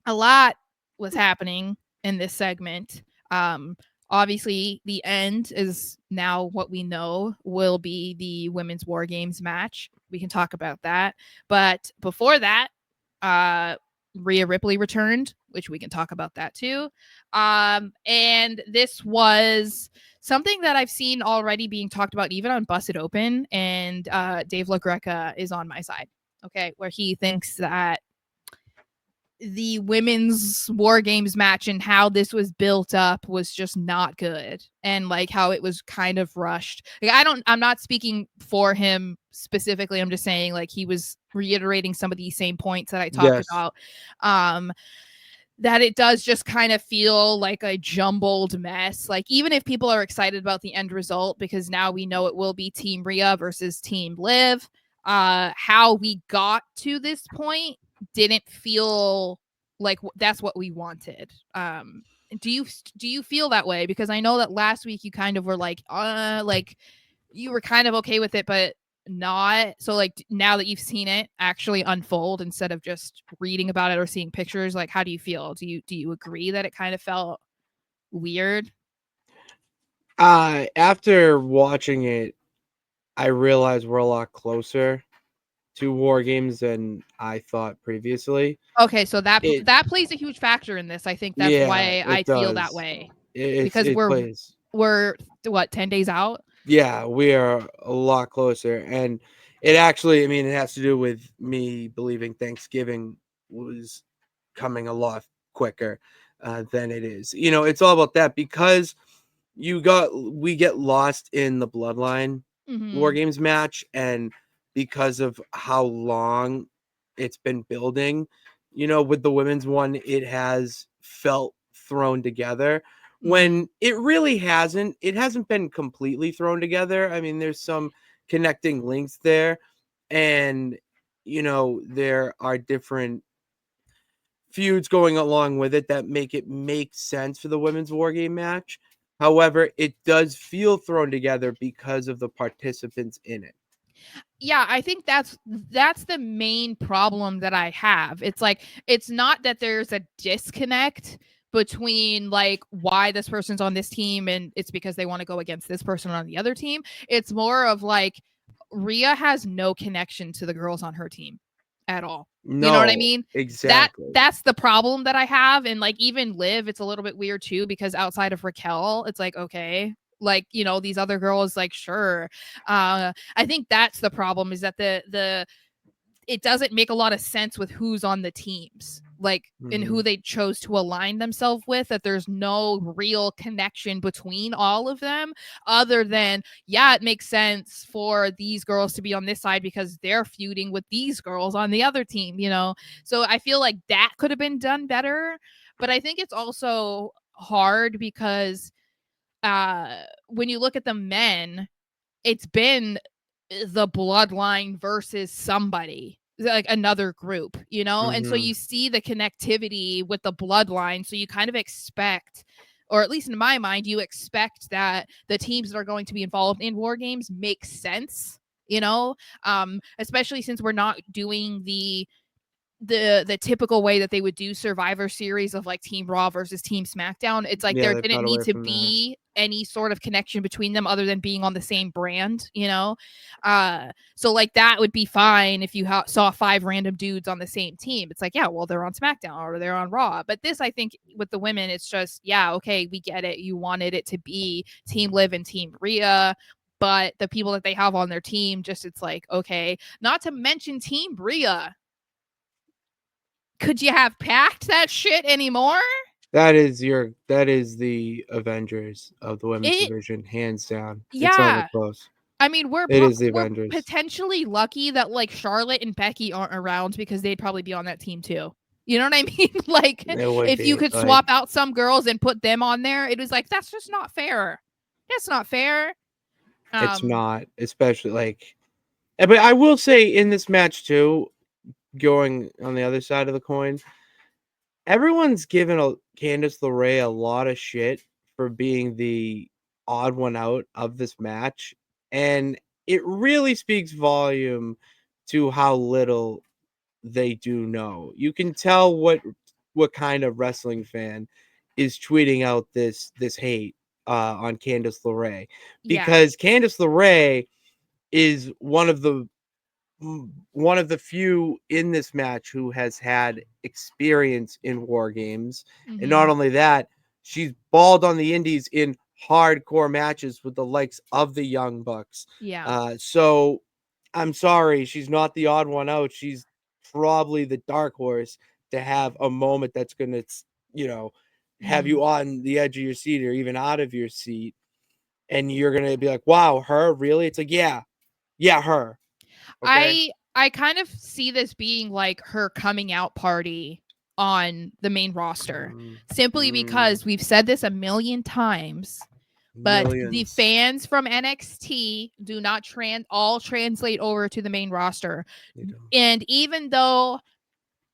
a lot was happening in this segment. Obviously, the end is now what we know will be the women's War Games match. We can talk about that. But before that, Rhea Ripley returned, which we can talk about that too. And this was something that I've seen already being talked about, even on Busted Open. And Dave LaGreca is on my side, okay, where he thinks that the women's War Games match and how this was built up was just not good, and like how it was kind of rushed. Like, I'm not speaking for him specifically, I'm just saying like he was reiterating some of these same points that I talked Yes. about. That it does just kind of feel like a jumbled mess. Like, even if people are excited about the end result, because now we know it will be Team Rhea versus Team Liv, how we got to this point didn't feel like that's what we wanted. Do you feel that way? Because I know that last week you kind of were like you were kind of okay with it, but not. So like now that you've seen it actually unfold instead of just reading about it or seeing pictures, like how do you feel? Do you agree that it kind of felt weird? After watching it, I realized we're a lot closer to War Games than I thought previously. Okay, so that It that plays a huge factor in this. I think that's Yeah, why I it feel that does. way, because It plays. we're what, 10 days out? Yeah, we are a lot closer, and it actually, I mean, it has to do with me believing Thanksgiving was coming a lot quicker than it is. You know, it's all about that because we get lost in the Bloodline War Mhm. Games match, and because of how long it's been building, you know, with the women's one, it has felt thrown together Mhm. when it really hasn't. It hasn't been completely thrown together. I mean, there's some connecting links there, and you know, there are different feuds going along with it that make it make sense for the women's war game match. However, it does feel thrown together because of the participants in it. Yeah, I think that's the main problem that I have. It's like it's not that there's a disconnect between like why this person's on this team and it's because they want to go against this person on the other team. It's more of like Rhea has no connection to the girls on her team at all. You know what I No, mean? That exactly. that's the problem that I have. And like even Liv, it's a little bit weird too, because outside of Raquel, it's like, okay, like, you know, these other girls, like, sure. I think that's the problem, is that the it doesn't make a lot of sense with who's on the teams, like, and Hmm. who they chose to align themselves with, that there's no real connection between all of them, other than, yeah, it makes sense for these girls to be on this side because they're feuding with these girls on the other team, you know. So I feel like that could have been done better. But I think it's also hard because when you look at the men, it's been the bloodline versus somebody, like another group, you know? And so Hmm. you see the connectivity with the bloodline. So you kind of expect, or at least in my mind, you expect that the teams that are going to be involved in war games make sense, you know? Especially since we're not doing the typical way that they would do Survivor Series of like Team Raw versus Team SmackDown. It's like Yeah, there they've didn't got need away to from that. be any sort of connection between them other than being on the same brand, you know? So like that would be fine if you saw 5 random dudes on the same team. It's like, yeah, well, they're on SmackDown or they're on Raw. But this, I think, with the women, it's just, yeah, okay, we get it. You wanted it to be Team Liv and Team Rhea, but the people that they have on their team, just, it's like, okay. Not to mention Team Rhea, could you have packed that shit anymore? That is the Avengers of the women's It division, hands down. It's not even Yeah. close. I mean, It is the we're Avengers. potentially lucky that like Charlotte and Becky aren't around, because they'd probably be on that team too. You know what I mean? Like, It would if you be could like swap out some girls and put them on there, it was like, that's just not fair. That's not fair. it's Um not, especially like. But I will say in this match too, going on the other side of the coin, everyone's given Candice LeRae a lot of shit for being the odd one out of this match, and it really speaks volume to how little they do know. You can tell what kind of wrestling fan is tweeting out this hate on Candice LeRae, Yeah. because Candice LeRae is one of the few in this match who has had experience in war games. And Mm-hmm. not only that, she's balled on the indies in hardcore matches with the likes of the Young Bucks. Yeah. So I'm sorry, she's not the odd one out. She's probably the dark horse to have a moment that's going to, you know, have Mm-hmm. you on the edge of your seat or even out of your seat. And you're going to be like, wow, her? Really? It's like, yeah, her. Okay. I kind of see this being like her coming out party on the main roster, Mm, simply mm, because we've said this a million times, but the millions. fans from NXT do not all translate over to the main roster. They don't. And even though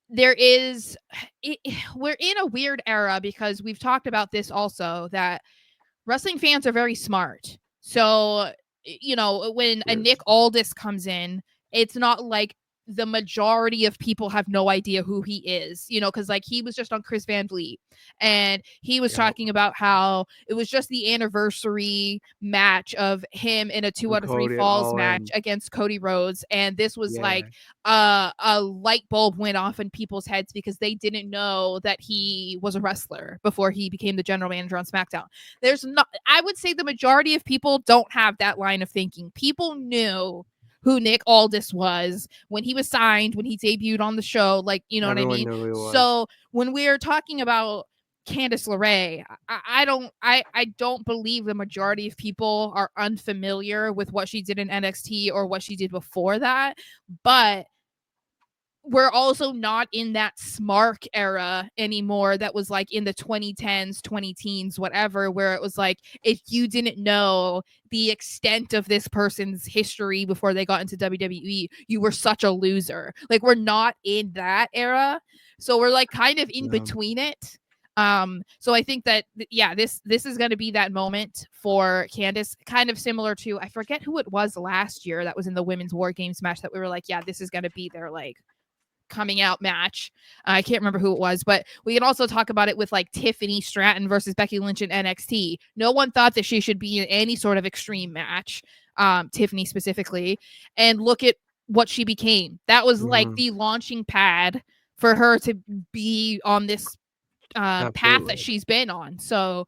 there is it, we're in a weird era, because we've talked about this also, that wrestling fans are very smart. So, when a Very Nick smart. Aldis comes in, it's not like the majority of people have no idea who he is, because like he was just on Chris Van Vliet, and he was Yeah. talking about how it was just the anniversary match of him in a two And out of three Cody falls all match in. against Cody Rhodes. And this was like Yeah. a light bulb went off in people's heads, because they didn't know that he was a wrestler before he became the general manager on SmackDown. There's not, I would say the majority of people don't have that line of thinking. People knew who Nick Aldis was when he was signed, when he debuted on the show, like, you know what I Everyone mean? knew who he was. So when we're talking about Candice LeRae, I don't believe the majority of people are unfamiliar with what she did in NXT or what she did before that. But we're also not in that Smark era anymore, that was like in the 2010s, 20 teens, whatever, where it was like, if you didn't know the extent of this person's history before they got into WWE, you were such a loser. Like, we're not in that era. So we're like kind of in No. between it. So I think that this is going to be that moment for Candice, kind of similar to, I forget who it was last year that was in the women's war games match, that we were like, yeah, this is going to be their like coming out match. I can't remember who it was, but we can also talk about it with like Tiffany Stratton versus Becky Lynch in NXT. No one thought that she should be in any sort of extreme match, Tiffany specifically, and look at what she became. That was like Mhm. the launching pad for her to be on this path that Absolutely. she's been on. So